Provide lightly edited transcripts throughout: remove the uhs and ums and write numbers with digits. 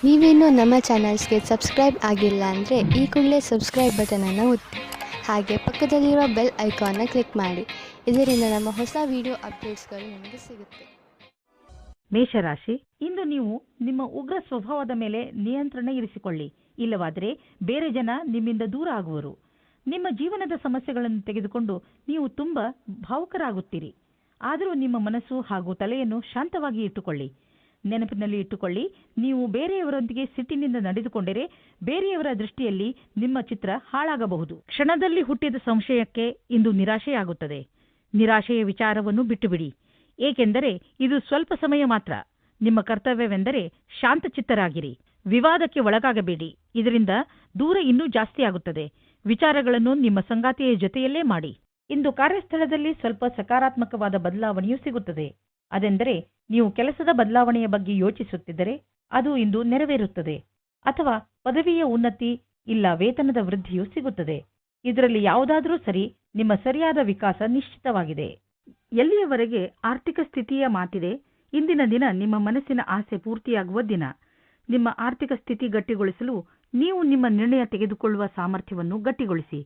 ನೀವೇನೂ ನಮ್ಮ ಚಾನಲ್ಸ್ಗೆ ಸಬ್ಸ್ಕ್ರೈಬ್ ಆಗಿಲ್ಲ ಅಂದರೆ ಈ ಕೂಡಲೇ ಸಬ್ಸ್ಕ್ರೈಬ್ ಬಟನನ್ನು ಒತ್ತಿ ಹಾಗೆ ಪಕ್ಕದಲ್ಲಿರೋ ಬೆಲ್ ಐಕಾನ್ನ ಕ್ಲಿಕ್ ಮಾಡಿ. ಇದರಿಂದ ನಮ್ಮ ಹೊಸ ವಿಡಿಯೋ ಅಪ್ಡೇಟ್ಸ್ಗಳು ನಿಮಗೆ ಸಿಗುತ್ತೆ. ಮೇಷರಾಶಿ, ಇಂದು ನೀವು ನಿಮ್ಮ ಉಗ್ರ ಸ್ವಭಾವದ ಮೇಲೆ ನಿಯಂತ್ರಣ ಇರಿಸಿಕೊಳ್ಳಿ. ಇಲ್ಲವಾದರೆ ಬೇರೆ ಜನ ನಿಮ್ಮಿಂದ ದೂರ ಆಗುವರು. ನಿಮ್ಮ ಜೀವನದ ಸಮಸ್ಯೆಗಳನ್ನು ತೆಗೆದುಕೊಂಡು ನೀವು ತುಂಬಾ ಭಾವುಕರಾಗುತ್ತೀರಿ. ಆದರೂ ನಿಮ್ಮ ಮನಸ್ಸು ಹಾಗೂ ತಲೆಯನ್ನು ಶಾಂತವಾಗಿ ಇಟ್ಟುಕೊಳ್ಳಿ. ನೆನಪಿನಲ್ಲಿ ಇಟ್ಟುಕೊಳ್ಳಿ, ನೀವು ಬೇರೆಯವರೊಂದಿಗೆ ಸಿಟ್ಟಿನಿಂದ ನಡೆದುಕೊಂಡರೆ ಬೇರೆಯವರ ದೃಷ್ಟಿಯಲ್ಲಿ ನಿಮ್ಮ ಚಿತ್ರ ಹಾಳಾಗಬಹುದು. ಕ್ಷಣದಲ್ಲಿ ಹುಟ್ಟಿದ ಸಂಶಯಕ್ಕೆ ಇಂದು ನಿರಾಶೆಯಾಗುತ್ತದೆ. ನಿರಾಶೆಯ ವಿಚಾರವನ್ನು ಬಿಟ್ಟುಬಿಡಿ, ಏಕೆಂದರೆ ಇದು ಸ್ವಲ್ಪ ಸಮಯ ಮಾತ್ರ. ನಿಮ್ಮ ಕರ್ತವ್ಯವೆಂದರೆ ಶಾಂತಚಿತ್ತರಾಗಿರಿ. ವಿವಾದಕ್ಕೆ ಒಳಗಾಗಬೇಡಿ, ಇದರಿಂದ ದೂರ ಇನ್ನೂ ಜಾಸ್ತಿಯಾಗುತ್ತದೆ. ವಿಚಾರಗಳನ್ನು ನಿಮ್ಮ ಸಂಗಾತಿಯ ಜೊತೆಯಲ್ಲೇ ಮಾಡಿ. ಇಂದು ಕಾರ್ಯಸ್ಥಳದಲ್ಲಿ ಸ್ವಲ್ಪ ಸಕಾರಾತ್ಮಕವಾದ ಬದಲಾವಣೆಯೂ ಸಿಗುತ್ತದೆ. ಅದೆಂದರೆ ನೀವು ಕೆಲಸದ ಬದಲಾವಣೆಯ ಬಗ್ಗೆ ಯೋಚಿಸುತ್ತಿದ್ದರೆ ಅದು ಇಂದು ನೆರವೇರುತ್ತದೆ. ಅಥವಾ ಪದವಿಯ ಉನ್ನತಿ ಇಲ್ಲ ವೇತನದ ವೃದ್ಧಿಯೂ ಸಿಗುತ್ತದೆ. ಇದರಲ್ಲಿ ಯಾವುದಾದರೂ ಸರಿ, ನಿಮ್ಮ ಸರಿಯಾದ ವಿಕಾಸ ನಿಶ್ಚಿತವಾಗಿದೆ. ಎಲ್ಲಿಯವರೆಗೆ ಆರ್ಥಿಕ ಸ್ಥಿತಿಯ ಮಾತಿದೆ, ಇಂದಿನ ದಿನ ನಿಮ್ಮ ಮನಸ್ಸಿನ ಆಸೆ ಪೂರ್ತಿಯಾಗುವ ದಿನ. ನಿಮ್ಮ ಆರ್ಥಿಕ ಸ್ಥಿತಿ ಗಟ್ಟಿಗೊಳಿಸಲು ನೀವು ನಿಮ್ಮ ನಿರ್ಣಯ ತೆಗೆದುಕೊಳ್ಳುವ ಸಾಮರ್ಥ್ಯವನ್ನು ಗಟ್ಟಿಗೊಳಿಸಿ.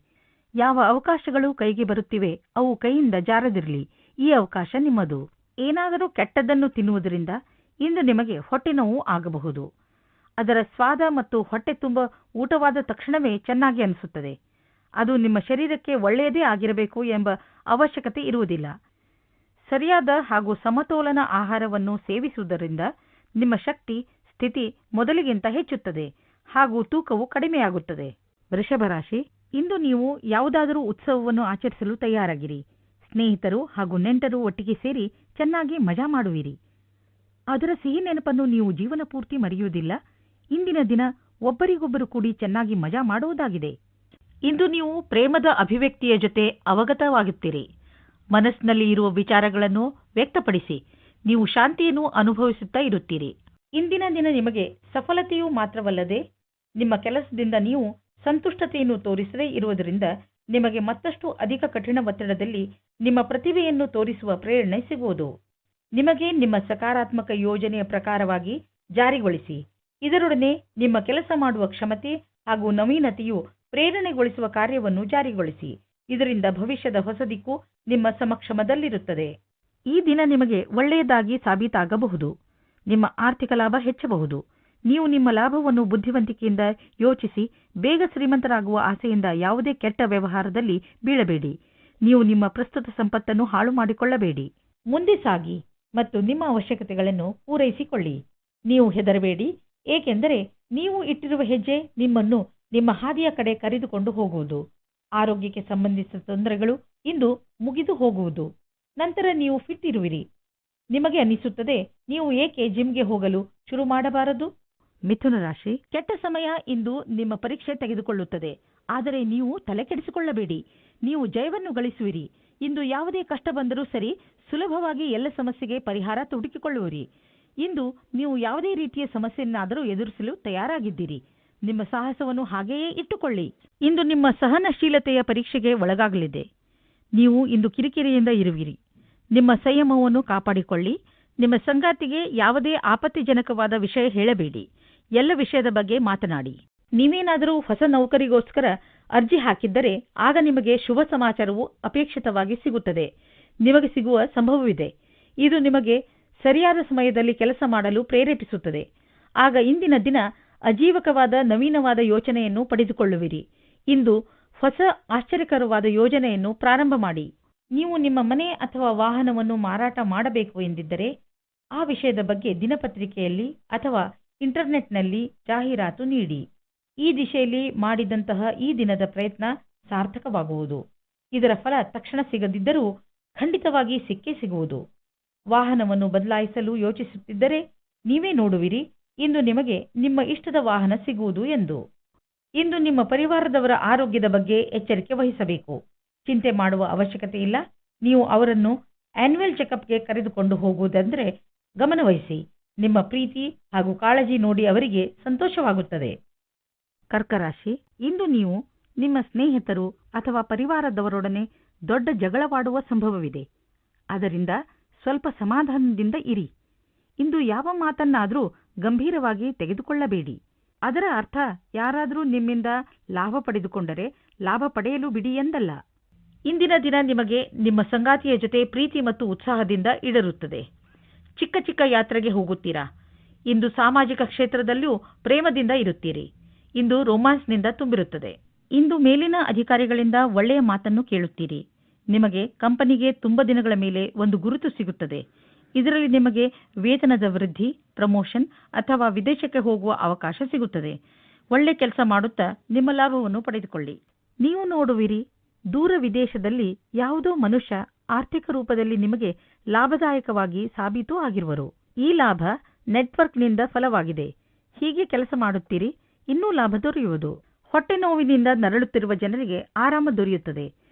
ಯಾವ ಅವಕಾಶಗಳು ಕೈಗೆ ಬರುತ್ತಿವೆ ಅವು ಕೈಯಿಂದ ಜಾರದಿರಲಿ. ಈ ಅವಕಾಶ ನಿಮ್ಮದು. ಏನಾದರೂ ಕೆಟ್ಟದ್ದನ್ನು ತಿನ್ನುವುದರಿಂದ ಇಂದು ನಿಮಗೆ ಹೊಟ್ಟೆ ನೋವು ಆಗಬಹುದು. ಅದರ ಸ್ವಾದ ಮತ್ತು ಹೊಟ್ಟೆ ತುಂಬ ಊಟವಾದ ತಕ್ಷಣವೇ ಚೆನ್ನಾಗಿ ಅನಿಸುತ್ತದೆ. ಅದು ನಿಮ್ಮ ಶರೀರಕ್ಕೆ ಒಳ್ಳೆಯದೇ ಆಗಿರಬೇಕು ಎಂಬ ಅವಶ್ಯಕತೆ ಇರುವುದಿಲ್ಲ. ಸರಿಯಾದ ಹಾಗೂ ಸಮತೋಲನ ಆಹಾರವನ್ನು ಸೇವಿಸುವುದರಿಂದ ನಿಮ್ಮ ಶಕ್ತಿ ಸ್ಥಿತಿ ಮೊದಲಿಗಿಂತ ಹೆಚ್ಚುತ್ತದೆ ಹಾಗೂ ತೂಕವು ಕಡಿಮೆಯಾಗುತ್ತದೆ. ವೃಷಭರಾಶಿ, ಇಂದು ನೀವು ಯಾವುದಾದರೂ ಉತ್ಸವವನ್ನು ಆಚರಿಸಲು ತಯಾರಾಗಿರಿ. ಸ್ನೇಹಿತರು ಹಾಗೂ ನೆಂಟರು ಒಟ್ಟಿಗೆ ಸೇರಿ ಚೆನ್ನಾಗಿ ಮಜಾ ಮಾಡುವಿರಿ. ಅದರ ಸಿಹಿ ನೆನಪನ್ನು ನೀವು ಜೀವನ ಪೂರ್ತಿ ಮರೆಯುವುದಿಲ್ಲ. ಇಂದಿನ ದಿನ ಒಬ್ಬರಿಗೊಬ್ಬರು ಕೂಡಿ ಚೆನ್ನಾಗಿ ಮಜಾ ಮಾಡುವುದಾಗಿದೆ. ಇಂದು ನೀವು ಪ್ರೇಮದ ಅಭಿವ್ಯಕ್ತಿಯ ಜೊತೆ ಅವಗತವಾಗುತ್ತೀರಿ. ಮನಸ್ಸಿನಲ್ಲಿ ಇರುವ ವಿಚಾರಗಳನ್ನು ವ್ಯಕ್ತಪಡಿಸಿ ನೀವು ಶಾಂತಿಯನ್ನು ಅನುಭವಿಸುತ್ತಾ ಇರುತ್ತೀರಿ. ಇಂದಿನ ದಿನ ನಿಮಗೆ ಸಫಲತೆಯೂ ಮಾತ್ರವಲ್ಲದೆ ನಿಮ್ಮ ಕೆಲಸದಿಂದ ನೀವು ಸಂತುಷ್ಟತೆಯನ್ನು ತೋರಿಸದೇ ಇರುವುದರಿಂದ ನಿಮಗೆ ಮತ್ತಷ್ಟು ಅಧಿಕ ಕಠಿಣ ಒತ್ತಡದಲ್ಲಿ ನಿಮ್ಮ ಪ್ರತಿಭೆಯನ್ನು ತೋರಿಸುವ ಪ್ರೇರಣೆ ಸಿಗುವುದು. ನಿಮಗೆ ನಿಮ್ಮ ಸಕಾರಾತ್ಮಕ ಯೋಜನೆಯ ಪ್ರಕಾರವಾಗಿ ಜಾರಿಗೊಳಿಸಿ. ಇದರೊಡನೆ ನಿಮ್ಮ ಕೆಲಸ ಮಾಡುವ ಕ್ಷಮತೆ ಹಾಗೂ ನವೀನತೆಯು ಪ್ರೇರಣೆಗೊಳಿಸುವ ಕಾರ್ಯವನ್ನು ಜಾರಿಗೊಳಿಸಿ. ಇದರಿಂದ ಭವಿಷ್ಯದ ಹೊಸ ದಿಕ್ಕು ನಿಮ್ಮ ಸಮಕ್ಷಮದಲ್ಲಿರುತ್ತದೆ. ಈ ದಿನ ನಿಮಗೆ ಒಳ್ಳೆಯದಾಗಿ ಸಾಬೀತಾಗಬಹುದು. ನಿಮ್ಮ ಆರ್ಥಿಕ ಲಾಭ ಹೆಚ್ಚಬಹುದು. ನೀವು ನಿಮ್ಮ ಲಾಭವನ್ನು ಬುದ್ಧಿವಂತಿಕೆಯಿಂದ ಯೋಚಿಸಿ ಬೇಗ ಶ್ರೀಮಂತರಾಗುವ ಆಸೆಯಿಂದ ಯಾವುದೇ ಕೆಟ್ಟ ವ್ಯವಹಾರದಲ್ಲಿ ಬೀಳಬೇಡಿ. ನೀವು ನಿಮ್ಮ ಪ್ರಸ್ತುತ ಸಂಪತ್ತನ್ನು ಹಾಳು ಮಾಡಿಕೊಳ್ಳಬೇಡಿ. ಮುಂದೆ ಸಾಗಿ ಮತ್ತು ನಿಮ್ಮ ಅವಶ್ಯಕತೆಗಳನ್ನು ಪೂರೈಸಿಕೊಳ್ಳಿ. ನೀವು ಹೆದರಬೇಡಿ, ಏಕೆಂದರೆ ನೀವು ಇಟ್ಟಿರುವ ಹೆಜ್ಜೆ ನಿಮ್ಮನ್ನು ನಿಮ್ಮ ಹಾದಿಯ ಕಡೆ ಕರೆದುಕೊಂಡು ಹೋಗುವುದು. ಆರೋಗ್ಯಕ್ಕೆ ಸಂಬಂಧಿಸಿದ ತೊಂದರೆಗಳು ಇಂದು ಮುಗಿದು ಹೋಗುವುದು. ನಂತರ ನೀವು ಫಿಟ್ ಇರುವಿರಿ. ನಿಮಗೆ ಅನಿಸುತ್ತದೆ, ನೀವು ಏಕೆ ಜಿಮ್ಗೆ ಹೋಗಲು ಶುರು ಮಾಡಬಾರದು? ಮಿಥುನ ರಾಶಿ, ಕೆಟ್ಟ ಸಮಯ ಇಂದು ನಿಮ್ಮ ಪರೀಕ್ಷೆ ತೆಗೆದುಕೊಳ್ಳುತ್ತದೆ. ಆದರೆ ನೀವು ತಲೆ ಕೆಡಿಸಿಕೊಳ್ಳಬೇಡಿ, ನೀವು ಜಯವನ್ನು ಗಳಿಸುವಿರಿ. ಇಂದು ಯಾವುದೇ ಕಷ್ಟ ಬಂದರೂ ಸರಿ, ಸುಲಭವಾಗಿ ಎಲ್ಲ ಸಮಸ್ಯೆಗೆ ಪರಿಹಾರ ಹುಡುಕಿಕೊಳ್ಳುವಿರಿ. ಇಂದು ನೀವು ಯಾವುದೇ ರೀತಿಯ ಸಮಸ್ಯೆಯನ್ನಾದರೂ ಎದುರಿಸಲು ತಯಾರಾಗಿದ್ದೀರಿ. ನಿಮ್ಮ ಸಾಹಸವನ್ನು ಹಾಗೆಯೇ ಇಟ್ಟುಕೊಳ್ಳಿ. ಇಂದು ನಿಮ್ಮ ಸಹನಶೀಲತೆಯ ಪರೀಕ್ಷೆಗೆ ಒಳಗಾಗಲಿದೆ. ನೀವು ಇಂದು ಕಿರಿಕಿರಿಯಿಂದ ಇರುವಿರಿ. ನಿಮ್ಮ ಸಂಯಮವನ್ನು ಕಾಪಾಡಿಕೊಳ್ಳಿ. ನಿಮ್ಮ ಸಂಗಾತಿಗೆ ಯಾವುದೇ ಆಪತ್ತಿಜನಕವಾದ ವಿಷಯ ಹೇಳಬೇಡಿ. ಎಲ್ಲ ವಿಷಯದ ಬಗ್ಗೆ ಮಾತನಾಡಿ. ನೀವೇನಾದರೂ ಹೊಸ ನೌಕರಿಗೋಸ್ಕರ ಅರ್ಜಿ ಹಾಕಿದ್ದರೆ ಆಗ ನಿಮಗೆ ಶುಭ ಸಮಾಚಾರವು ಅಪೇಕ್ಷಿತವಾಗಿ ಸಿಗುತ್ತದೆ. ನಿಮಗೆ ಸಿಗುವ ಸಂಭವವಿದೆ. ಇದು ನಿಮಗೆ ಸರಿಯಾದ ಸಮಯದಲ್ಲಿ ಕೆಲಸ ಮಾಡಲು ಪ್ರೇರೇಪಿಸುತ್ತದೆ. ಆಗ ಇಂದಿನ ದಿನ ಅಜೀವಕವಾದ ನವೀನವಾದ ಯೋಚನೆಯನ್ನು ಪಡೆದುಕೊಳ್ಳುವಿರಿ. ಇಂದು ಹೊಸ ಆಶ್ಚರ್ಯಕರವಾದ ಯೋಜನೆಯನ್ನು ಪ್ರಾರಂಭ ಮಾಡಿ. ನೀವು ನಿಮ್ಮ ಮನೆ ಅಥವಾ ವಾಹನವನ್ನು ಮಾರಾಟ ಮಾಡಬೇಕು ಎಂದಿದ್ದರೆ ಆ ವಿಷಯದ ಬಗ್ಗೆ ದಿನಪತ್ರಿಕೆಯಲ್ಲಿ ಅಥವಾ ಇಂಟರ್ನೆಟ್ನಲ್ಲಿ ಜಾಹೀರಾತು ನೀಡಿ. ಈ ದಿಶೆಯಲ್ಲಿ ಮಾಡಿದಂತಹ ಈ ದಿನದ ಪ್ರಯತ್ನ ಸಾರ್ಥಕವಾಗುವುದು. ಇದರ ಫಲ ತಕ್ಷಣ ಸಿಗದಿದ್ದರೂ ಖಂಡಿತವಾಗಿ ಸಿಕ್ಕೇ ಸಿಗುವುದು. ವಾಹನವನ್ನು ಬದಲಾಯಿಸಲು ಯೋಚಿಸುತ್ತಿದ್ದರೆ ನೀವೇ ನೋಡುವಿರಿ ಇಂದು ನಿಮಗೆ ನಿಮ್ಮ ಇಷ್ಟದ ವಾಹನ ಸಿಗುವುದು ಎಂದು. ಇಂದು ನಿಮ್ಮ ಪರಿವಾರದವರ ಆರೋಗ್ಯದ ಬಗ್ಗೆ ಎಚ್ಚರಿಕೆ ವಹಿಸಬೇಕು. ಚಿಂತೆ ಮಾಡುವ ಅವಶ್ಯಕತೆ ಇಲ್ಲ. ನೀವು ಅವರನ್ನು ಆನ್ಯುವಲ್ ಚೆಕಪ್ಗೆ ಕರೆದುಕೊಂಡು ಹೋಗುವುದೆಂದರೆ ಗಮನವಹಿಸಿ. ನಿಮ್ಮ ಪ್ರೀತಿ ಹಾಗೂ ಕಾಳಜಿ ನೋಡಿ ಅವರಿಗೆ ಸಂತೋಷವಾಗುತ್ತದೆ. ಕರ್ಕರಾಶಿ, ಇಂದು ನೀವು ನಿಮ್ಮ ಸ್ನೇಹಿತರು ಅಥವಾ ಪರಿವಾರದವರೊಡನೆ ದೊಡ್ಡ ಜಗಳವಾಡುವ ಸಂಭವವಿದೆ. ಅದರಿಂದ ಸ್ವಲ್ಪ ಸಮಾಧಾನದಿಂದ ಇರಿ. ಇಂದು ಯಾವ ಮಾತನ್ನಾದರೂ ಗಂಭೀರವಾಗಿ ತೆಗೆದುಕೊಳ್ಳಬೇಡಿ. ಅದರ ಅರ್ಥ ಯಾರಾದರೂ ನಿಮ್ಮಿಂದ ಲಾಭ ಪಡೆದುಕೊಂಡರೆ ಲಾಭ ಪಡೆಯಲು ಬಿಡಿ ಎಂದಲ್ಲ. ಇಂದಿನ ದಿನ ನಿಮಗೆ ನಿಮ್ಮ ಸಂಗಾತಿಯ ಜೊತೆ ಪ್ರೀತಿ ಮತ್ತು ಉತ್ಸಾಹದಿಂದ ಇಡರುತ್ತದೆ. ಚಿಕ್ಕ ಚಿಕ್ಕ ಯಾತ್ರೆಗೆ ಹೋಗುತ್ತೀರಾ. ಇಂದು ಸಾಮಾಜಿಕ ಕ್ಷೇತ್ರದಲ್ಲೂ ಪ್ರೇಮದಿಂದ ಇರುತ್ತೀರಿ. ಇಂದು ರೊಮ್ಯಾನ್ಸ್ನಿಂದ ತುಂಬಿರುತ್ತದೆ. ಇಂದು ಮೇಲಿನ ಅಧಿಕಾರಿಗಳಿಂದ ಒಳ್ಳೆಯ ಮಾತನ್ನು ಕೇಳುತ್ತೀರಿ. ನಿಮಗೆ ಕಂಪನಿಗೆ ತುಂಬ ದಿನಗಳ ಮೇಲೆ ಒಂದು ಗುರುತು ಸಿಗುತ್ತದೆ. ಇದರಲ್ಲಿ ನಿಮಗೆ ವೇತನದ ವೃದ್ಧಿ, ಪ್ರಮೋಷನ್ ಅಥವಾ ವಿದೇಶಕ್ಕೆ ಹೋಗುವ ಅವಕಾಶ ಸಿಗುತ್ತದೆ. ಒಳ್ಳೆ ಕೆಲಸ ಮಾಡುತ್ತಾ ನಿಮ್ಮ ಲಾಭವನ್ನು ಪಡೆದುಕೊಳ್ಳಿ. ನೀವು ನೋಡುವಿರಿ, ದೂರ ವಿದೇಶದಲ್ಲಿ ಯಾವುದೋ ಮನುಷ್ಯ ಆರ್ಥಿಕ ರೂಪದಲ್ಲಿ ನಿಮಗೆ ಲಾಭದಾಯಕವಾಗಿ ಸಾಬೀತು ಆಗಿರುವರು. ಈ ಲಾಭ ನೆಟ್ವರ್ಕ್ನಿಂದ ಫಲವಾಗಿದೆ. ಹೀಗೆ ಕೆಲಸ ಮಾಡುತ್ತೀರಿ, ಇನ್ನೂ ಲಾಭ ದೊರೆಯುವುದು. ಹೊಟ್ಟೆ ನೋವಿನಿಂದ ನರಳುತ್ತಿರುವ ಜನರಿಗೆ ಆರಾಮ ದೊರೆಯುತ್ತದೆ.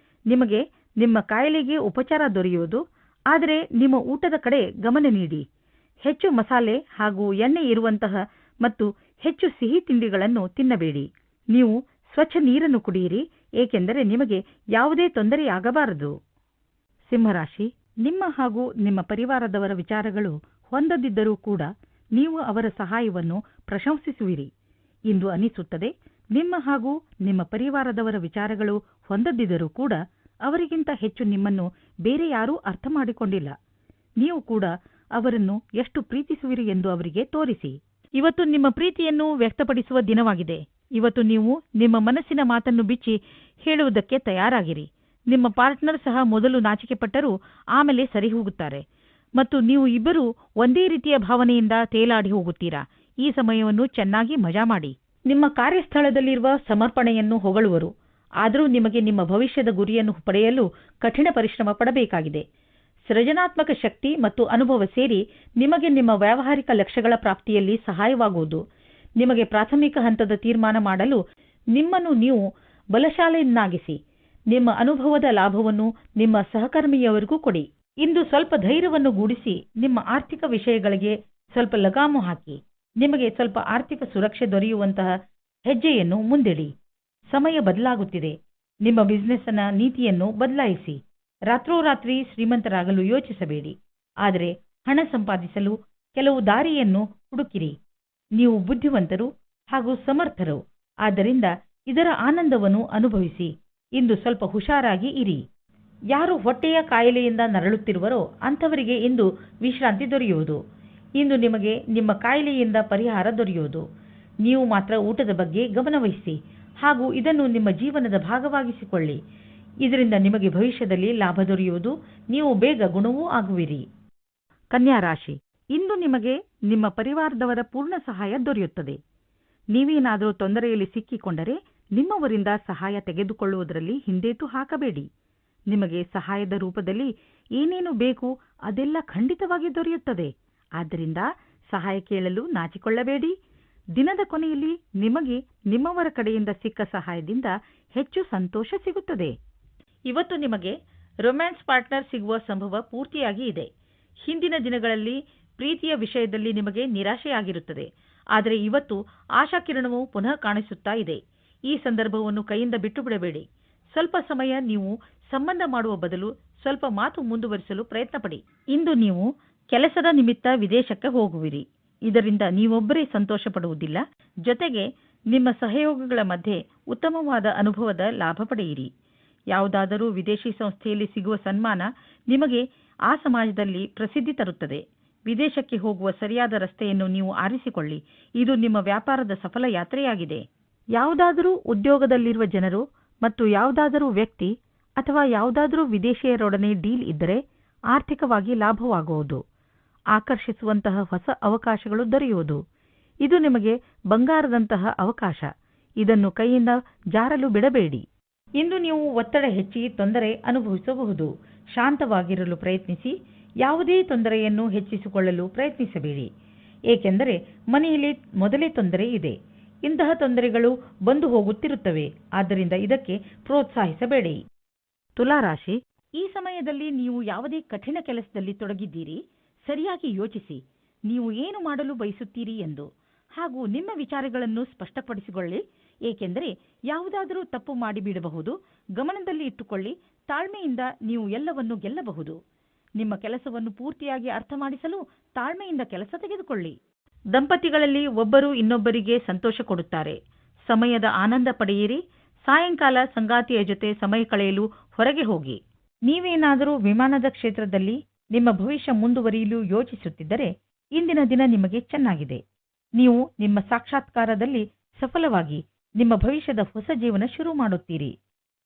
ನಿಮಗೆ ನಿಮ್ಮ ಕಾಯಿಲೆಗೆ ಉಪಚಾರ ದೊರೆಯುವುದು. ಆದರೆ ನಿಮ್ಮ ಊಟದ ಕಡೆ ಗಮನ ನೀಡಿ. ಹೆಚ್ಚು ಮಸಾಲೆ ಹಾಗೂ ಎಣ್ಣೆ ಇರುವಂತಹ ಮತ್ತು ಹೆಚ್ಚು ಸಿಹಿ ತಿಂಡಿಗಳನ್ನು ತಿನ್ನಬೇಡಿ. ನೀವು ಸ್ವಚ್ಛ ನೀರನ್ನು ಕುಡಿಯಿರಿ, ಏಕೆಂದರೆ ನಿಮಗೆ ಯಾವುದೇ ತೊಂದರೆಯಾಗಬಾರದು. ಸಿಂಹರಾಶಿ, ನಿಮ್ಮ ಹಾಗೂ ನಿಮ್ಮ ಪರಿವಾರದವರ ವಿಚಾರಗಳು ಹೊಂದದಿದ್ದರೂ ಕೂಡ ನೀವು ಅವರ ಸಹಾಯವನ್ನು ಪ್ರಶಂಸಿಸುವಿರಿ. ಇಂದು ಅನಿಸುತ್ತದೆ, ನಿಮ್ಮ ಹಾಗೂ ನಿಮ್ಮ ಪರಿವಾರದವರ ವಿಚಾರಗಳು ಹೊಂದದಿದ್ದರೂ ಕೂಡ ಅವರಿಗಿಂತ ಹೆಚ್ಚು ನಿಮ್ಮನ್ನು ಬೇರೆ ಯಾರೂ ಅರ್ಥ ಮಾಡಿಕೊಂಡಿಲ್ಲ. ನೀವು ಕೂಡ ಅವರನ್ನು ಎಷ್ಟು ಪ್ರೀತಿಸುವಿರಿ ಎಂದು ಅವರಿಗೆ ತೋರಿಸಿ. ಇವತ್ತು ನಿಮ್ಮ ಪ್ರೀತಿಯನ್ನು ವ್ಯಕ್ತಪಡಿಸುವ ದಿನವಾಗಿದೆ. ಇವತ್ತು ನೀವು ನಿಮ್ಮ ಮನಸ್ಸಿನ ಮಾತನ್ನು ಬಿಚ್ಚಿ ಹೇಳುವುದಕ್ಕೆ ತಯಾರಾಗಿರಿ. ನಿಮ್ಮ ಪಾರ್ಟ್ನರ್ ಸಹ ಮೊದಲು ನಾಚಿಕೆಪಟ್ಟರೂ ಆಮೇಲೆ ಸರಿ ಹೋಗುತ್ತಾರೆ ಮತ್ತು ನೀವು ಇಬ್ಬರೂ ಒಂದೇ ರೀತಿಯ ಭಾವನೆಯಿಂದ ತೇಲಾಡಿ ಹೋಗುತ್ತೀರಾ. ಈ ಸಮಯವನ್ನು ಚೆನ್ನಾಗಿ ಮಜಾ ಮಾಡಿ. ನಿಮ್ಮ ಕಾರ್ಯಸ್ಥಳದಲ್ಲಿರುವ ಸಮರ್ಪಣೆಯನ್ನು ಹೊಗಳುವರು. ಆದರೂ ನಿಮಗೆ ನಿಮ್ಮ ಭವಿಷ್ಯದ ಗುರಿಯನ್ನು ಪಡೆಯಲು ಕಠಿಣ ಪರಿಶ್ರಮ ಪಡಬೇಕಾಗಿದೆ. ಸೃಜನಾತ್ಮಕ ಶಕ್ತಿ ಮತ್ತು ಅನುಭವ ಸೇರಿ ನಿಮಗೆ ನಿಮ್ಮ ವ್ಯಾವಹಾರಿಕ ಲಕ್ಷ್ಯಗಳ ಪ್ರಾಪ್ತಿಯಲ್ಲಿ ಸಹಾಯವಾಗುವುದು. ನಿಮಗೆ ಪ್ರಾಥಮಿಕ ಹಂತದ ತೀರ್ಮಾನ ಮಾಡಲು ನಿಮ್ಮನ್ನು ನೀವು ಬಲಶಾಲಿಯನ್ನಾಗಿಸಿ. ನಿಮ್ಮ ಅನುಭವದ ಲಾಭವನ್ನು ನಿಮ್ಮ ಸಹಕರ್ಮಿಯವರಿಗೂ ಕೊಡಿ. ಇಂದು ಸ್ವಲ್ಪ ಧೈರ್ಯವನ್ನು ಗೂಡಿಸಿ ನಿಮ್ಮ ಆರ್ಥಿಕ ವಿಷಯಗಳಿಗೆ ಸ್ವಲ್ಪ ಲಗಾಮು ಹಾಕಿ. ನಿಮಗೆ ಸ್ವಲ್ಪ ಆರ್ಥಿಕ ಸುರಕ್ಷೆ ದೊರೆಯುವಂತಹ ಹೆಜ್ಜೆಯನ್ನು ಮುಂದಿಡಿ. ಸಮಯ ಬದಲಾಗುತ್ತಿದೆ. ನಿಮ್ಮ ಬಿಸಿನೆಸ್ನ ನೀತಿಯನ್ನು ಬದಲಾಯಿಸಿ. ರಾತ್ರೋರಾತ್ರಿ ಶ್ರೀಮಂತರಾಗಲು ಯೋಚಿಸಬೇಡಿ. ಆದರೆ ಹಣ ಸಂಪಾದಿಸಲು ಕೆಲವು ದಾರಿಯನ್ನು ಹುಡುಕಿರಿ. ನೀವು ಬುದ್ಧಿವಂತರು ಹಾಗೂ ಸಮರ್ಥರು. ಆದ್ದರಿಂದ ಇದರ ಆನಂದವನ್ನು ಅನುಭವಿಸಿ. ಇಂದು ಸ್ವಲ್ಪ ಹುಷಾರಾಗಿ ಇರಿ. ಯಾರು ಹೊಟ್ಟೆಯ ಕಾಯಿಲೆಯಿಂದ ನರಳುತ್ತಿರುವರೋ ಅಂಥವರಿಗೆ ಇಂದು ವಿಶ್ರಾಂತಿ ದೊರೆಯುವುದು. ಇಂದು ನಿಮಗೆ ನಿಮ್ಮ ಕಾಯಿಲೆಯಿಂದ ಪರಿಹಾರ ದೊರೆಯುವುದು. ನೀವು ಮಾತ್ರ ಊಟದ ಬಗ್ಗೆ ಗಮನವಹಿಸಿ ಹಾಗೂ ಇದನ್ನು ನಿಮ್ಮ ಜೀವನದ ಭಾಗವಾಗಿಸಿಕೊಳ್ಳಿ. ಇದರಿಂದ ನಿಮಗೆ ಭವಿಷ್ಯದಲ್ಲಿ ಲಾಭ ದೊರೆಯುವುದು. ನೀವು ಬೇಗ ಗುಣವೂ ಆಗುವಿರಿ. ಕನ್ಯಾ ರಾಶಿ, ಇಂದು ನಿಮಗೆ ನಿಮ್ಮ ಪರಿವಾರದವರ ಪೂರ್ಣ ಸಹಾಯ ದೊರೆಯುತ್ತದೆ. ನೀವೇನಾದರೂ ತೊಂದರೆಯಲ್ಲಿ ಸಿಕ್ಕಿಕೊಂಡರೆ ನಿಮ್ಮವರಿಂದ ಸಹಾಯ ತೆಗೆದುಕೊಳ್ಳುವುದರಲ್ಲಿ ಹಿಂದೇಟು ಹಾಕಬೇಡಿ. ನಿಮಗೆ ಸಹಾಯದ ರೂಪದಲ್ಲಿ ಏನೇನು ಬೇಕು ಅದೆಲ್ಲ ಖಂಡಿತವಾಗಿ ದೊರೆಯುತ್ತದೆ. ಆದ್ದರಿಂದ ಸಹಾಯ ಕೇಳಲು ನಾಚಿಕೊಳ್ಳಬೇಡಿ. ದಿನದ ಕೊನೆಯಲ್ಲಿ ನಿಮಗೆ ನಿಮ್ಮವರ ಕಡೆಯಿಂದ ಸಿಕ್ಕ ಸಹಾಯದಿಂದ ಹೆಚ್ಚು ಸಂತೋಷ ಸಿಗುತ್ತದೆ. ಇವತ್ತು ನಿಮಗೆ ರೊಮ್ಯಾನ್ಸ್ ಪಾರ್ಟ್ನರ್ ಸಿಗುವ ಸಂಭವ ಪೂರ್ತಿಯಾಗಿ ಇದೆ. ಹಿಂದಿನ ದಿನಗಳಲ್ಲಿ ಪ್ರೀತಿಯ ವಿಷಯದಲ್ಲಿ ನಿಮಗೆ ನಿರಾಶೆಯಾಗಿರುತ್ತದೆ. ಆದರೆ ಇವತ್ತು ಆಶಾಕಿರಣವು ಪುನಃ ಕಾಣಿಸುತ್ತಾ ಇದೆ. ಈ ಸಂದರ್ಭವನ್ನು ಕೈಯಿಂದ ಬಿಟ್ಟು ಬಿಡಬೇಡಿ. ಸ್ವಲ್ಪ ಸಮಯ ನೀವು ಸಂಬಂಧ ಮಾಡುವ ಬದಲು ಸ್ವಲ್ಪ ಮಾತು ಮುಂದುವರಿಸಲು ಪ್ರಯತ್ನಪಡಿ. ಇಂದು ನೀವು ಕೆಲಸದ ನಿಮಿತ್ತ ವಿದೇಶಕ್ಕೆ ಹೋಗುವಿರಿ. ಇದರಿಂದ ನೀವೊಬ್ಬರೇ ಸಂತೋಷ ಪಡುವುದಿಲ್ಲ, ಜೊತೆಗೆ ನಿಮ್ಮ ಸಹಯೋಗಿಗಳ ಮಧ್ಯೆ ಉತ್ತಮವಾದ ಅನುಭವದ ಲಾಭ ಪಡೆಯಿರಿ. ಯಾವುದಾದರೂ ವಿದೇಶಿ ಸಂಸ್ಥೆಯಲ್ಲಿ ಸಿಗುವ ಸನ್ಮಾನ ನಿಮಗೆ ಆ ಸಮಾಜದಲ್ಲಿ ಪ್ರಸಿದ್ಧಿ ತರುತ್ತದೆ. ವಿದೇಶಕ್ಕೆ ಹೋಗುವ ಸರಿಯಾದ ರಸ್ತೆಯನ್ನು ನೀವು ಆರಿಸಿಕೊಳ್ಳಿ. ಇದು ನಿಮ್ಮ ವ್ಯಾಪಾರದ ಸಫಲ ಯಾತ್ರೆಯಾಗಿದೆ. ಯಾವುದಾದರೂ ಉದ್ಯೋಗದಲ್ಲಿರುವ ಜನರು ಮತ್ತು ಯಾವುದಾದರೂ ವ್ಯಕ್ತಿ ಅಥವಾ ಯಾವುದಾದರೂ ವಿದೇಶಿಯರೊಡನೆ ಡೀಲ್ ಇದ್ದರೆ ಆರ್ಥಿಕವಾಗಿ ಲಾಭವಾಗುವುದು. ಆಕರ್ಷಿಸುವಂತಹ ಹೊಸ ಅವಕಾಶಗಳು ದೊರೆಯುವುದು. ಇದು ನಿಮಗೆ ಬಂಗಾರದಂತಹ ಅವಕಾಶ. ಇದನ್ನು ಕೈಯಿಂದ ಜಾರಲು ಬಿಡಬೇಡಿ. ಇಂದು ನೀವು ಒತ್ತಡ ಹೆಚ್ಚಿ ತೊಂದರೆ ಅನುಭವಿಸಬಹುದು. ಶಾಂತವಾಗಿರಲು ಪ್ರಯತ್ನಿಸಿ. ಯಾವುದೇ ತೊಂದರೆಯನ್ನು ಹೆಚ್ಚಿಸಿಕೊಳ್ಳಲು ಪ್ರಯತ್ನಿಸಬೇಡಿ. ಏಕೆಂದರೆ ಮನೆಯಲ್ಲಿ ಮೊದಲೇ ತೊಂದರೆ ಇದೆ. ಇಂತಹ ತೊಂದರೆಗಳು ಬಂದು ಹೋಗುತ್ತಿರುತ್ತವೆ. ಆದ್ದರಿಂದ ಇದಕ್ಕೆ ಪ್ರೋತ್ಸಾಹಿಸಬೇಡಿ. ತುಲಾರಾಶಿ, ಈ ಸಮಯದಲ್ಲಿ ನೀವು ಯಾವುದೇ ಕಠಿಣ ಕೆಲಸದಲ್ಲಿ ತೊಡಗಿದ್ದೀರಿ. ಸರಿಯಾಗಿ ಯೋಚಿಸಿ, ನೀವು ಏನು ಮಾಡಲು ಬಯಸುತ್ತೀರಿ ಎಂದು ಹಾಗೂ ನಿಮ್ಮ ವಿಚಾರಗಳನ್ನು ಸ್ಪಷ್ಟಪಡಿಸಿಕೊಳ್ಳಿ. ಏಕೆಂದರೆ ಯಾವುದಾದರೂ ತಪ್ಪು ಮಾಡಿಬಿಡಬಹುದು. ಗಮನದಲ್ಲಿ ಇಟ್ಟುಕೊಳ್ಳಿ. ತಾಳ್ಮೆಯಿಂದ ನೀವು ಎಲ್ಲವನ್ನು ಗೆಲ್ಲಬಹುದು. ನಿಮ್ಮ ಕೆಲಸವನ್ನು ಪೂರ್ತಿಯಾಗಿ ಅರ್ಥ ಮಾಡಿಸಲು ತಾಳ್ಮೆಯಿಂದ ಕೆಲಸ ತೆಗೆದುಕೊಳ್ಳಿ. ದಂಪತಿಗಳಲ್ಲಿ ಒಬ್ಬರು ಇನ್ನೊಬ್ಬರಿಗೆ ಸಂತೋಷ ಕೊಡುತ್ತಾರೆ. ಸಮಯದ ಆನಂದ ಪಡೆಯಿರಿ. ಸಾಯಂಕಾಲ ಸಂಗಾತಿಯ ಜೊತೆ ಸಮಯ ಕಳೆಯಲು ಹೊರಗೆ ಹೋಗಿ. ನೀವೇನಾದರೂ ವಿಮಾನದ ಕ್ಷೇತ್ರದಲ್ಲಿ ನಿಮ್ಮ ಭವಿಷ್ಯ ಮುಂದುವರಿಯಲು ಯೋಚಿಸುತ್ತಿದ್ದರೆ ಇಂದಿನ ದಿನ ನಿಮಗೆ ಚೆನ್ನಾಗಿದೆ. ನೀವು ನಿಮ್ಮ ಸಾಕ್ಷಾತ್ಕಾರದಲ್ಲಿ ಸಫಲವಾಗಿ ನಿಮ್ಮ ಭವಿಷ್ಯದ ಹೊಸ ಜೀವನ ಶುರು ಮಾಡುತ್ತೀರಿ.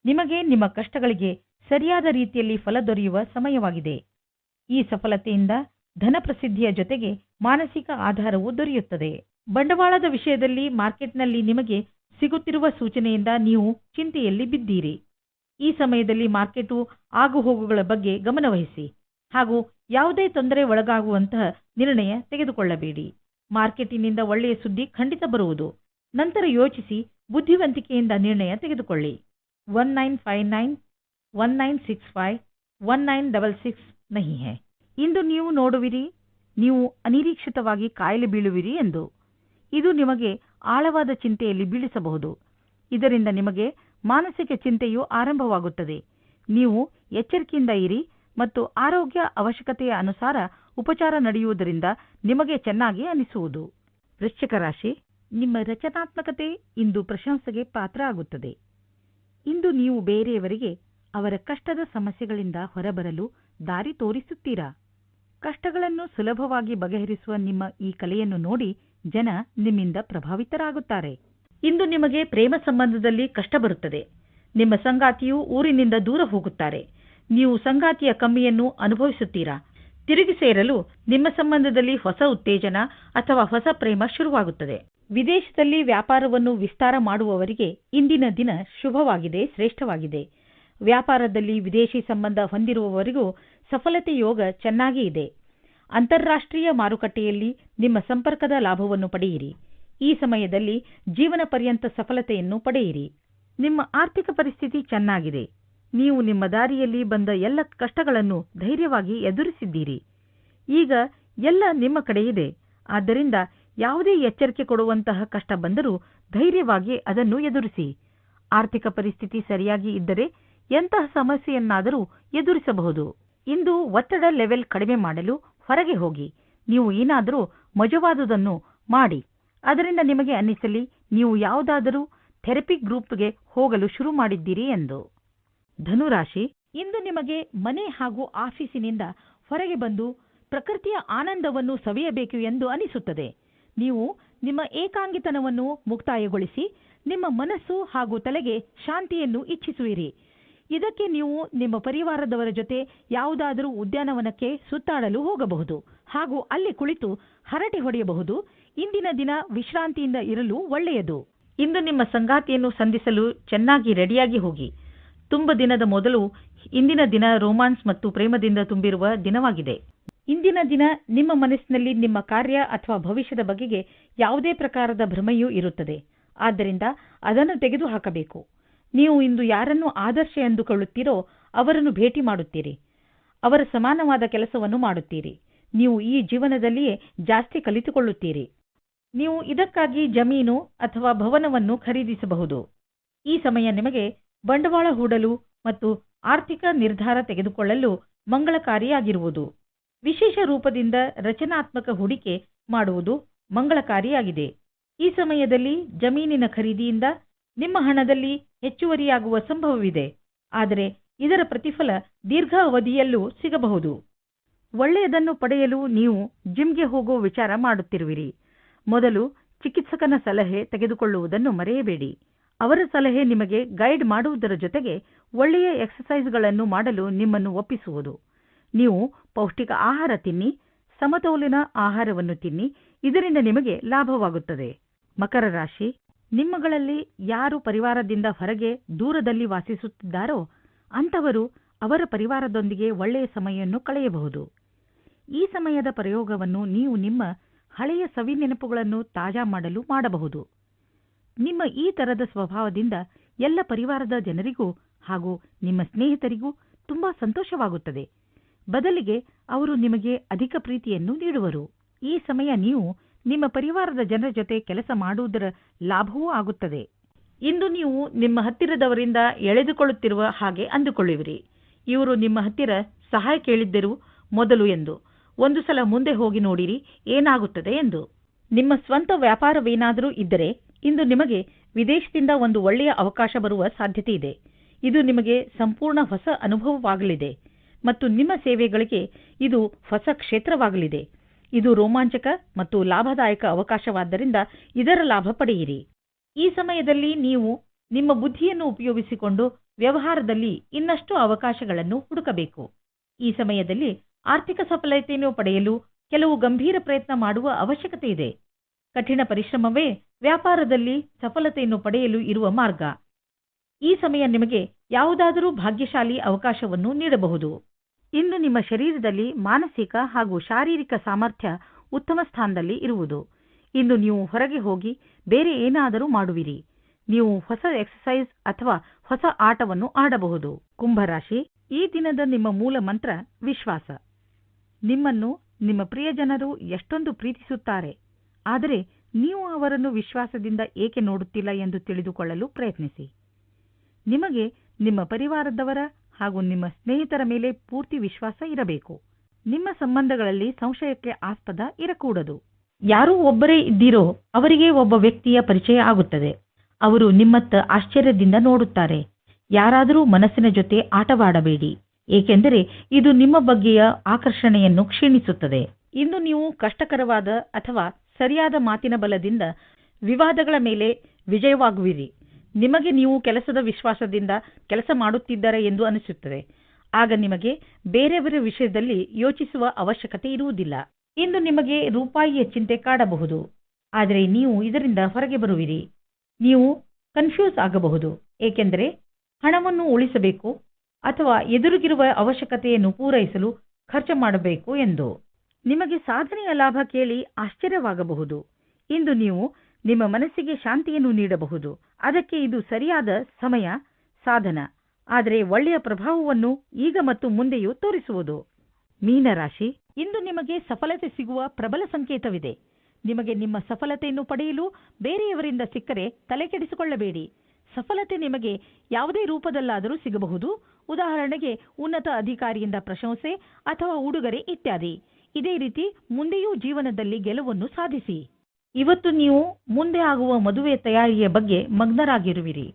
ನಿಮಗೆ ನಿಮ್ಮ ಕಷ್ಟಗಳಿಗೆ ಸರಿಯಾದ ರೀತಿಯಲ್ಲಿ ಫಲ ದೊರೆಯುವ ಸಮಯವಾಗಿದೆ. ಈ ಸಫಲತೆಯಿಂದ ಧನ ಪ್ರಸಿದ್ಧಿಯ ಜೊತೆಗೆ ಮಾನಸಿಕ ಆಧಾರವು ದೊರೆಯುತ್ತದೆ. ಬಂಡವಾಳದ ವಿಷಯದಲ್ಲಿ ಮಾರ್ಕೆಟ್ನಲ್ಲಿ ನಿಮಗೆ ಸಿಗುತ್ತಿರುವ ಸೂಚನೆಯಿಂದ ನೀವು ಚಿಂತೆಯಲ್ಲಿ ಬಿದ್ದೀರಿ. ಈ ಸಮಯದಲ್ಲಿ ಮಾರ್ಕೆಟು ಆಗುಹೋಗುಗಳ ಬಗ್ಗೆ ಗಮನವಹಿಸಿ ಹಾಗೂ ಯಾವುದೇ ತೊಂದರೆ ಒಳಗಾಗುವಂತಹ ನಿರ್ಣಯ ತೆಗೆದುಕೊಳ್ಳಬೇಡಿ. ಮಾರ್ಕೆಟಿನಿಂದ ಒಳ್ಳೆಯ ಸುದ್ದಿ ಖಂಡಿತ ಬರುವುದು. ನಂತರ ಯೋಚಿಸಿ ಬುದ್ಧಿವಂತಿಕೆಯಿಂದ ನಿರ್ಣಯ ತೆಗೆದುಕೊಳ್ಳಿ. 1959 1965 1966 ನಹಿ ಹೈ. ಇಂದು ನೀವು ನೋಡುವಿರಿ, ನೀವು ಅನಿರೀಕ್ಷಿತವಾಗಿ ಕಾಯಿಲೆ ಬೀಳುವಿರಿ ಎಂದು. ಇದು ನಿಮಗೆ ಆಳವಾದ ಚಿಂತೆಯಲ್ಲಿ ಬೀಳಿಸಬಹುದು. ಇದರಿಂದ ನಿಮಗೆ ಮಾನಸಿಕ ಚಿಂತೆಯು ಆರಂಭವಾಗುತ್ತದೆ. ನೀವು ಎಚ್ಚರಿಕೆಯಿಂದ ಇರಿ ಮತ್ತು ಆರೋಗ್ಯ ಅವಶ್ಯಕತೆಯ ಅನುಸಾರ ಉಪಚಾರ ನಡೆಯುವುದರಿಂದ ನಿಮಗೆ ಚೆನ್ನಾಗಿ ಅನಿಸುವುದು. ವೃಶ್ಚಿಕ ರಾಶಿ, ನಿಮ್ಮ ರಚನಾತ್ಮಕತೆ ಇಂದು ಪ್ರಶಂಸೆಗೆ ಪಾತ್ರ ಆಗುತ್ತದೆ. ಇಂದು ನೀವು ಬೇರೆಯವರಿಗೆ ಅವರ ಕಷ್ಟದ ಸಮಸ್ಯೆಗಳಿಂದ ಹೊರಬರಲು ದಾರಿ ತೋರಿಸುತ್ತೀರಾ. ಕಷ್ಟಗಳನ್ನು ಸುಲಭವಾಗಿ ಬಗೆಹರಿಸುವ ನಿಮ್ಮ ಈ ಕಲೆಯನ್ನು ನೋಡಿ ಜನ ನಿಮ್ಮಿಂದ ಪ್ರಭಾವಿತರಾಗುತ್ತಾರೆ. ಇಂದು ನಿಮಗೆ ಪ್ರೇಮ ಸಂಬಂಧದಲ್ಲಿ ಕಷ್ಟ ಬರುತ್ತದೆ. ನಿಮ್ಮ ಸಂಗಾತಿಯು ಊರಿನಿಂದ ದೂರ ಹೋಗುತ್ತಾರೆ. ನೀವು ಸಂಗಾತಿಯ ಕಮ್ಮಿಯನ್ನು ಅನುಭವಿಸುತ್ತೀರಾ. ತಿರುಗಿ ಸೇರಲು ನಿಮ್ಮ ಸಂಬಂಧದಲ್ಲಿ ಹೊಸ ಉತ್ತೇಜನ ಅಥವಾ ಹೊಸ ಪ್ರೇಮ ಶುರುವಾಗುತ್ತದೆ. ವಿದೇಶದಲ್ಲಿ ವ್ಯಾಪಾರವನ್ನು ವಿಸ್ತಾರ ಮಾಡುವವರಿಗೆ ಇಂದಿನ ದಿನ ಶುಭವಾಗಿದೆ, ಶ್ರೇಷ್ಠವಾಗಿದೆ. ವ್ಯಾಪಾರದಲ್ಲಿ ವಿದೇಶಿ ಸಂಬಂಧ ಹೊಂದಿರುವವರಿಗೂ ಸಫಲತೆ ಯೋಗ ಚೆನ್ನಾಗಿ ಇದೆ. ಅಂತಾರಾಷ್ಟ್ರೀಯ ಮಾರುಕಟ್ಟೆಯಲ್ಲಿ ನಿಮ್ಮ ಸಂಪರ್ಕದ ಲಾಭವನ್ನು ಪಡೆಯಿರಿ. ಈ ಸಮಯದಲ್ಲಿ ಜೀವನ ಪರ್ಯಂತ ಸಫಲತೆಯನ್ನು ಪಡೆಯಿರಿ. ನಿಮ್ಮ ಆರ್ಥಿಕ ಪರಿಸ್ಥಿತಿ ಚೆನ್ನಾಗಿದೆ. ನೀವು ನಿಮ್ಮ ದಾರಿಯಲ್ಲಿ ಬಂದ ಎಲ್ಲ ಕಷ್ಟಗಳನ್ನು ಧೈರ್ಯವಾಗಿ ಎದುರಿಸಿದ್ದೀರಿ. ಈಗ ಎಲ್ಲ ನಿಮ್ಮ ಕಡೆ ಇದೆ. ಆದ್ದರಿಂದ ಯಾವುದೇ ಎಚ್ಚರಿಕೆ ಕೊಡುವಂತಹ ಕಷ್ಟ ಬಂದರೂ ಧೈರ್ಯವಾಗಿ ಅದನ್ನು ಎದುರಿಸಿ. ಆರ್ಥಿಕ ಪರಿಸ್ಥಿತಿ ಸರಿಯಾಗಿ ಇದ್ದರೆ ಎಂತಹ ಸಮಸ್ಯೆಯನ್ನಾದರೂ ಎದುರಿಸಬಹುದು. ಇಂದು ಒತ್ತಡ ಲೆವೆಲ್ ಕಡಿಮೆ ಮಾಡಲು ಹೊರಗೆ ಹೋಗಿ. ನೀವು ಏನಾದರೂ ಮಜವಾದುದನ್ನು ಮಾಡಿ. ಅದರಿಂದ ನಿಮಗೆ ಅನ್ನಿಸಲಿ ನೀವು ಯಾವುದಾದರೂ ಥೆರಪಿ ಗ್ರೂಪ್ಗೆ ಹೋಗಲು ಶುರು ಮಾಡಿದ್ದೀರಿ ಎಂದು. ಧನುರಾಶಿ, ಇಂದು ನಿಮಗೆ ಮನೆ ಹಾಗೂ ಆಫೀಸಿನಿಂದ ಹೊರಗೆ ಬಂದು ಪ್ರಕೃತಿಯ ಆನಂದವನ್ನು ಸವಿಯಬೇಕು ಎಂದು ಅನಿಸುತ್ತದೆ. ನೀವು ನಿಮ್ಮ ಏಕಾಂಗಿತನವನ್ನು ಮುಕ್ತಾಯಗೊಳಿಸಿ ನಿಮ್ಮ ಮನಸ್ಸು ಹಾಗೂ ತಲೆಗೆ ಶಾಂತಿಯನ್ನು ಇಚ್ಛಿಸುವಿರಿ. ಇದಕ್ಕೆ ನೀವು ನಿಮ್ಮ ಪರಿವಾರದವರ ಜೊತೆ ಯಾವುದಾದರೂ ಉದ್ಯಾನವನಕ್ಕೆ ಸುತ್ತಾಡಲು ಹೋಗಬಹುದು ಹಾಗೂ ಅಲ್ಲಿ ಕುಳಿತು ಹರಟೆ ಹೊಡೆಯಬಹುದು. ಇಂದಿನ ದಿನ ವಿಶ್ರಾಂತಿಯಿಂದ ಇರಲು ಒಳ್ಳೆಯದು. ಇಂದು ನಿಮ್ಮ ಸಂಗಾತಿಯನ್ನು ಸಂಧಿಸಲು ಚೆನ್ನಾಗಿ ರೆಡಿಯಾಗಿ ಹೋಗಿ. ತುಂಬ ದಿನದ ಮೊದಲು ಇಂದಿನ ದಿನ ರೋಮಾನ್ಸ್ ಮತ್ತು ಪ್ರೇಮದಿಂದ ತುಂಬಿರುವ ದಿನವಾಗಿದೆ. ಇಂದಿನ ದಿನ ನಿಮ್ಮ ಮನಸ್ಸಿನಲ್ಲಿ ನಿಮ್ಮ ಕಾರ್ಯ ಅಥವಾ ಭವಿಷ್ಯದ ಬಗೆಗೆ ಯಾವುದೇ ಪ್ರಕಾರದ ಭ್ರಮೆಯೂ ಇರುತ್ತದೆ. ಆದ್ದರಿಂದ ಅದನ್ನು ತೆಗೆದುಹಾಕಬೇಕು. ನೀವು ಇಂದು ಯಾರನ್ನು ಆದರ್ಶ ಎಂದುಕೊಳ್ಳುತ್ತೀರೋ ಅವರನ್ನು ಭೇಟಿ ಮಾಡುತ್ತೀರಿ. ಅವರ ಸಮಾನವಾದ ಕೆಲಸವನ್ನು ಮಾಡುತ್ತೀರಿ. ನೀವು ಈ ಜೀವನದಲ್ಲಿಯೇ ಜಾಸ್ತಿ ಕಲಿತುಕೊಳ್ಳುತ್ತೀರಿ. ನೀವು ಇದಕ್ಕಾಗಿ ಜಮೀನು ಅಥವಾ ಭವನವನ್ನು ಖರೀದಿಸಬಹುದು. ಈ ಸಮಯ ನಿಮಗೆ ಬಂಡವಾಳ ಹೂಡಲು ಮತ್ತು ಆರ್ಥಿಕ ನಿರ್ಧಾರ ತೆಗೆದುಕೊಳ್ಳಲು ಮಂಗಳಕಾರಿಯಾಗಿರುವುದು. ವಿಶೇಷ ರೂಪದಿಂದ ರಚನಾತ್ಮಕ ಹೂಡಿಕೆ ಮಾಡುವುದು ಮಂಗಳಕಾರಿಯಾಗಿದೆ. ಈ ಸಮಯದಲ್ಲಿ ಜಮೀನಿನ ಖರೀದಿಯಿಂದ ನಿಮ್ಮ ಹಣದಲ್ಲಿ ಹೆಚ್ಚುವರಿಯಾಗುವ ಸಂಭವವಿದೆ. ಆದರೆ ಇದರ ಪ್ರತಿಫಲ ದೀರ್ಘ ಅವಧಿಯಲ್ಲೂ ಸಿಗಬಹುದು. ಒಳ್ಳೆಯದನ್ನು ಪಡೆಯಲು ನೀವು ಜಿಮ್ಗೆ ಹೋಗುವ ವಿಚಾರ ಮಾಡುತ್ತಿರುವಿರಿ. ಮೊದಲು ಚಿಕಿತ್ಸಕನ ಸಲಹೆ ತೆಗೆದುಕೊಳ್ಳುವುದನ್ನು ಮರೆಯಬೇಡಿ. ಅವರ ಸಲಹೆ ನಿಮಗೆ ಗೈಡ್ ಮಾಡುವುದರ ಜೊತೆಗೆ ಒಳ್ಳೆಯ ಎಕ್ಸರ್ಸೈಸ್ಗಳನ್ನು ಮಾಡಲು ನಿಮ್ಮನ್ನು ಒಪ್ಪಿಸುವುದು. ನೀವು ಪೌಷ್ಟಿಕ ಆಹಾರ ತಿನ್ನಿ, ಸಮತೋಲನ ಆಹಾರವನ್ನು ತಿನ್ನಿ. ಇದರಿಂದ ನಿಮಗೆ ಲಾಭವಾಗುತ್ತದೆ. ಮಕರ ರಾಶಿ, ನಿಮ್ಮಗಳಲ್ಲಿ ಯಾರು ಪರಿವಾರದಿಂದ ಹೊರಗೆ ದೂರದಲ್ಲಿ ವಾಸಿಸುತ್ತಿದ್ದಾರೋ ಅಂಥವರು ಅವರ ಪರಿವಾರದೊಂದಿಗೆ ಒಳ್ಳೆಯ ಸಮಯವನ್ನು ಕಳೆಯಬಹುದು. ಈ ಸಮಯದ ಪ್ರಯೋಗವನ್ನು ನೀವು ನಿಮ್ಮ ಹಳೆಯ ಸವಿ ನೆನಪುಗಳನ್ನು ತಾಜಾ ಮಾಡಲು ಮಾಡಬಹುದು. ನಿಮ್ಮ ಈ ತರದ ಸ್ವಭಾವದಿಂದ ಎಲ್ಲ ಪರಿವಾರದ ಜನರಿಗೂ ಹಾಗೂ ನಿಮ್ಮ ಸ್ನೇಹಿತರಿಗೂ ತುಂಬಾ ಸಂತೋಷವಾಗುತ್ತದೆ. ಬದಲಿಗೆ ಅವರು ನಿಮಗೆ ಅಧಿಕ ಪ್ರೀತಿಯನ್ನು ನೀಡುವರು. ಈ ಸಮಯ ನೀವು ನಿಮ್ಮ ಪರಿವಾರದ ಜನರ ಜೊತೆ ಕೆಲಸ ಮಾಡುವುದರ ಲಾಭವೂ ಆಗುತ್ತದೆ. ಇಂದು ನೀವು ನಿಮ್ಮ ಹತ್ತಿರದವರಿಂದ ಎಳೆದುಕೊಳ್ಳುತ್ತಿರುವ ಹಾಗೆ ಅಂದುಕೊಳ್ಳುವಿರಿ. ಇವರು ನಿಮ್ಮ ಹತ್ತಿರ ಸಹಾಯ ಕೇಳಿದ್ದರು ಮೊದಲು ಎಂದು. ಒಂದು ಸಲ ಮುಂದೆ ಹೋಗಿ ನೋಡಿರಿ ಏನಾಗುತ್ತದೆ ಎಂದು. ನಿಮ್ಮ ಸ್ವಂತ ವ್ಯಾಪಾರವೇನಾದರೂ ಇದ್ದರೆ ಇಂದು ನಿಮಗೆ ವಿದೇಶದಿಂದ ಒಂದು ಒಳ್ಳೆಯ ಅವಕಾಶ ಬರುವ ಸಾಧ್ಯತೆ ಇದೆ. ಇದು ನಿಮಗೆ ಸಂಪೂರ್ಣ ಹೊಸ ಅನುಭವವಾಗಲಿದೆ ಮತ್ತು ನಿಮ್ಮ ಸೇವೆಗಳಿಗೆ ಇದು ಹೊಸ ಕ್ಷೇತ್ರವಾಗಲಿದೆ. ಇದು ರೋಮಾಂಚಕ ಮತ್ತು ಲಾಭದಾಯಕ ಅವಕಾಶವಾದ್ದರಿಂದ ಇದರ ಲಾಭ ಪಡೆಯಿರಿ. ಈ ಸಮಯದಲ್ಲಿ ನೀವು ನಿಮ್ಮ ಬುದ್ಧಿಯನ್ನು ಉಪಯೋಗಿಸಿಕೊಂಡು ವ್ಯವಹಾರದಲ್ಲಿ ಇನ್ನಷ್ಟು ಅವಕಾಶಗಳನ್ನು ಹುಡುಕಬೇಕು. ಈ ಸಮಯದಲ್ಲಿ ಆರ್ಥಿಕ ಸಫಲತೆಯನ್ನು ಪಡೆಯಲು ಕೆಲವು ಗಂಭೀರ ಪ್ರಯತ್ನ ಮಾಡುವ ಅವಶ್ಯಕತೆ ಇದೆ. ಕಠಿಣ ಪರಿಶ್ರಮವೇ ವ್ಯಾಪಾರದಲ್ಲಿ ಸಫಲತೆಯನ್ನು ಪಡೆಯಲು ಇರುವ ಮಾರ್ಗ. ಈ ಸಮಯ ನಿಮಗೆ ಯಾವುದಾದರೂ ಭಾಗ್ಯಶಾಲಿ ಅವಕಾಶವನ್ನು ನೀಡಬಹುದು. ಇಂದು ನಿಮ್ಮ ಶರೀರದಲ್ಲಿ ಮಾನಸಿಕ ಹಾಗೂ ಶಾರೀರಿಕ ಸಾಮರ್ಥ್ಯ ಉತ್ತಮ ಸ್ಥಾನದಲ್ಲಿ ಇರುವುದು. ಇಂದು ನೀವು ಹೊರಗೆ ಹೋಗಿ ಬೇರೆ ಏನಾದರೂ ಮಾಡುವಿರಿ. ನೀವು ಹೊಸ ಎಕ್ಸರ್ಸೈಸ್ ಅಥವಾ ಹೊಸ ಆಟವನ್ನು ಆಡಬಹುದು. ಕುಂಭರಾಶಿ, ಈ ದಿನದ ನಿಮ್ಮ ಮೂಲ ಮಂತ್ರ ವಿಶ್ವಾಸ. ನಿಮ್ಮನ್ನು ನಿಮ್ಮ ಪ್ರಿಯಜನರು ಎಷ್ಟೊಂದು ಪ್ರೀತಿಸುತ್ತಾರೆ, ಆದರೆ ನೀವು ಅವರನ್ನು ವಿಶ್ವಾಸದಿಂದ ಏಕೆ ನೋಡುತ್ತಿಲ್ಲ ಎಂದು ತಿಳಿದುಕೊಳ್ಳಲು ಪ್ರಯತ್ನಿಸಿ. ನಿಮಗೆ ನಿಮ್ಮ ಪರಿವಾರದವರ ಹಾಗೂ ನಿಮ್ಮ ಸ್ನೇಹಿತರ ಮೇಲೆ ಪೂರ್ತಿ ವಿಶ್ವಾಸ ಇರಬೇಕು. ನಿಮ್ಮ ಸಂಬಂಧಗಳಲ್ಲಿ ಸಂಶಯಕ್ಕೆ ಆಸ್ಪದ ಇರಕೂಡದು. ಯಾರೂ ಒಬ್ಬರೇ ಇದ್ದೀರೋ ಅವರಿಗೆ ಒಬ್ಬ ವ್ಯಕ್ತಿಯ ಪರಿಚಯ ಆಗುತ್ತದೆ. ಅವರು ನಿಮ್ಮತ್ತ ಆಶ್ಚರ್ಯದಿಂದ ನೋಡುತ್ತಾರೆ. ಯಾರಾದರೂ ಮನಸ್ಸಿನ ಜೊತೆ ಆಟವಾಡಬೇಡಿ, ಏಕೆಂದರೆ ಇದು ನಿಮ್ಮ ಬಗ್ಗೆಯ ಆಕರ್ಷಣೆಯನ್ನು ಕ್ಷೀಣಿಸುತ್ತದೆ. ಇಂದು ನೀವು ಕಷ್ಟಕರವಾದ ಅಥವಾ ಸರಿಯಾದ ಮಾತಿನ ಬಲದಿಂದ ವಿವಾದಗಳ ಮೇಲೆ ವಿಜಯವಾಗುವಿರಿ. ನಿಮಗೆ ನೀವು ಕೆಲಸದ ವಿಶ್ವಾಸದಿಂದ ಕೆಲಸ ಮಾಡುತ್ತಿದ್ದಾರೆ ಎಂದು ಅನಿಸುತ್ತದೆ. ಆಗ ನಿಮಗೆ ಬೇರೆಯವರ ವಿಷಯದಲ್ಲಿ ಯೋಚಿಸುವ ಅವಶ್ಯಕತೆ ಇರುವುದಿಲ್ಲ. ಇಂದು ನಿಮಗೆ ರೂಪಾಯಿಯ ಚಿಂತೆ ಕಾಡಬಹುದು, ಆದರೆ ನೀವು ಇದರಿಂದ ಹೊರಗೆ ಬರುವಿರಿ. ನೀವು ಕನ್ಫ್ಯೂಸ್ ಆಗಬಹುದು, ಏಕೆಂದರೆ ಹಣವನ್ನು ಉಳಿಸಬೇಕು ಅಥವಾ ಎದುರಿಗಿರುವ ಅವಶ್ಯಕತೆಯನ್ನು ಪೂರೈಸಲು ಖರ್ಚು ಮಾಡಬೇಕು ಎಂದು. ನಿಮಗೆ ಸಾಧನೆಯ ಲಾಭ ಕೇಳಿ ಆಶ್ಚರ್ಯವಾಗಬಹುದು. ಇಂದು ನೀವು ನಿಮ್ಮ ಮನಸ್ಸಿಗೆ ಶಾಂತಿಯನ್ನು ನೀಡಬಹುದು. ಅದಕ್ಕೆ ಇದು ಸರಿಯಾದ ಸಮಯ ಸಾಧನ, ಆದರೆ ಒಳ್ಳೆಯ ಪ್ರಭಾವವನ್ನು ಈಗ ಮತ್ತು ಮುಂದೆಯೂ ತೋರಿಸುವುದು. ಮೀನರಾಶಿ, ಇಂದು ನಿಮಗೆ ಸಫಲತೆ ಸಿಗುವ ಪ್ರಬಲ ಸಂಕೇತವಿದೆ. ನಿಮಗೆ ನಿಮ್ಮ ಸಫಲತೆಯನ್ನು ಪಡೆಯಲು ಬೇರೆಯವರಿಂದ ಸಿಕ್ಕರೆ ತಲೆಕೆಡಿಸಿಕೊಳ್ಳಬೇಡಿ. ಸಫಲತೆ ನಿಮಗೆ ಯಾವುದೇ ರೂಪದಲ್ಲಾದರೂ ಸಿಗಬಹುದು. ಉದಾಹರಣೆಗೆ ಉನ್ನತ ಅಧಿಕಾರಿಯಿಂದ ಪ್ರಶಂಸೆ ಅಥವಾ ಉಡುಗೊರೆ ಇತ್ಯಾದಿ. ಇದೇ ರೀತಿ ಮುಂದೆಯೂ ಜೀವನದಲ್ಲಿ ಗೆಲುವನ್ನು ಸಾಧಿಸಿ. ಇವತ್ತು ನೀವು ಮುಂದೆ ಆಗುವ ಮದುವೆ ತಯಾರಿಯ ಬಗ್ಗೆ ಮಗ್ನರಾಗಿರುವಿರಿ.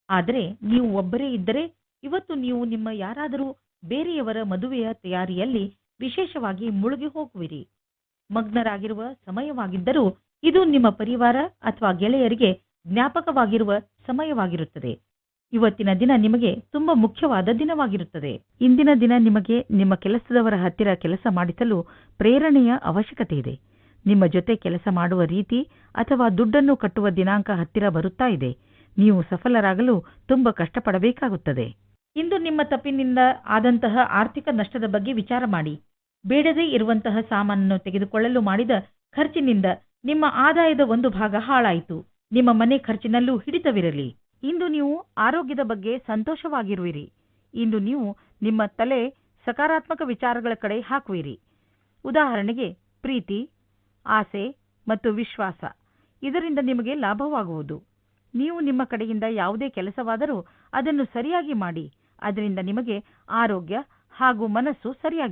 ಆದರೆ ನೀವು ಒಬ್ಬರೇ ಇದ್ದರೆ ಇವತ್ತು ನೀವು ನಿಮ್ಮ ಯಾರಾದರೂ ಬೇರೆಯವರ ಮದುವೆಯ ತಯಾರಿಯಲ್ಲಿ ವಿಶೇಷವಾಗಿ ಮುಳುಗಿ ಹೋಗುವಿರಿ. ಮಗ್ನರಾಗಿರುವ ಸಮಯವಾಗಿದ್ದರೂ ಇದು ನಿಮ್ಮ ಪರಿವಾರ ಅಥವಾ ಗೆಳೆಯರಿಗೆ ಜ್ಞಾಪಕವಾಗಿರುವ ಸಮಯವಾಗಿರುತ್ತದೆ. ಇವತ್ತಿನ ದಿನ ನಿಮಗೆ ತುಂಬಾ ಮುಖ್ಯವಾದ ದಿನವಾಗಿರುತ್ತದೆ. ಇಂದಿನ ದಿನ ನಿಮಗೆ ನಿಮ್ಮ ಕೆಲಸದವರ ಹತ್ತಿರ ಕೆಲಸ ಮಾಡಿಸಲು ಪ್ರೇರಣೆಯ ಅವಶ್ಯಕತೆ ಇದೆ. ನಿಮ್ಮ ಜೊತೆ ಕೆಲಸ ಮಾಡುವ ರೀತಿ ಅಥವಾ ದುಡ್ಡನ್ನು ಕಟ್ಟುವ ದಿನಾಂಕ ಹತ್ತಿರ ಬರುತ್ತಾ ಇದೆ. ನೀವು ಸಫಲರಾಗಲು ತುಂಬಾ ಕಷ್ಟಪಡಬೇಕಾಗುತ್ತದೆ. ಇಂದು ನಿಮ್ಮ ತಪ್ಪಿನಿಂದ ಆದಂತಹ ಆರ್ಥಿಕ ನಷ್ಟದ ಬಗ್ಗೆ ವಿಚಾರ ಮಾಡಿ. ಬೇಡದೇ ಇರುವಂತಹ ಸಾಮಾನನ್ನು ತೆಗೆದುಕೊಳ್ಳಲು ಮಾಡಿದ ಖರ್ಚಿನಿಂದ ನಿಮ್ಮ ಆದಾಯದ ಒಂದು ಭಾಗ ಹಾಳಾಯಿತು. ನಿಮ್ಮ ಮನೆ ಖರ್ಚಿನಲ್ಲೂ ಹಿಡಿತವಿರಲಿ. ಇಂದು ನೀವು ಆರೋಗ್ಯದ ಬಗ್ಗೆ ಸಂತೋಷವಾಗಿರುವಿರಿ. ಇಂದು ನೀವು ನಿಮ್ಮ ತಲೆ ಸಕಾರಾತ್ಮಕ ವಿಚಾರಗಳ ಕಡೆ ಹಾಕುವಿರಿ. ಉದಾಹರಣೆಗೆ ಪ್ರೀತಿ, ಆಸೆ ಮತ್ತು ವಿಶ್ವಾಸ. ಇದರಿಂದ ನಿಮಗೆ ಲಾಭವಾಗುವುದು. ನೀವು ನಿಮ್ಮ ಕಡೆಯಿಂದ ಯಾವುದೇ ಕೆಲಸವಾದರೂ ಅದನ್ನು ಸರಿಯಾಗಿ ಮಾಡಿ. ಅದರಿಂದ ನಿಮಗೆ ಆರೋಗ್ಯ ಹಾಗೂ ಮನಸ್ಸು ಸರಿಯಾಗಿ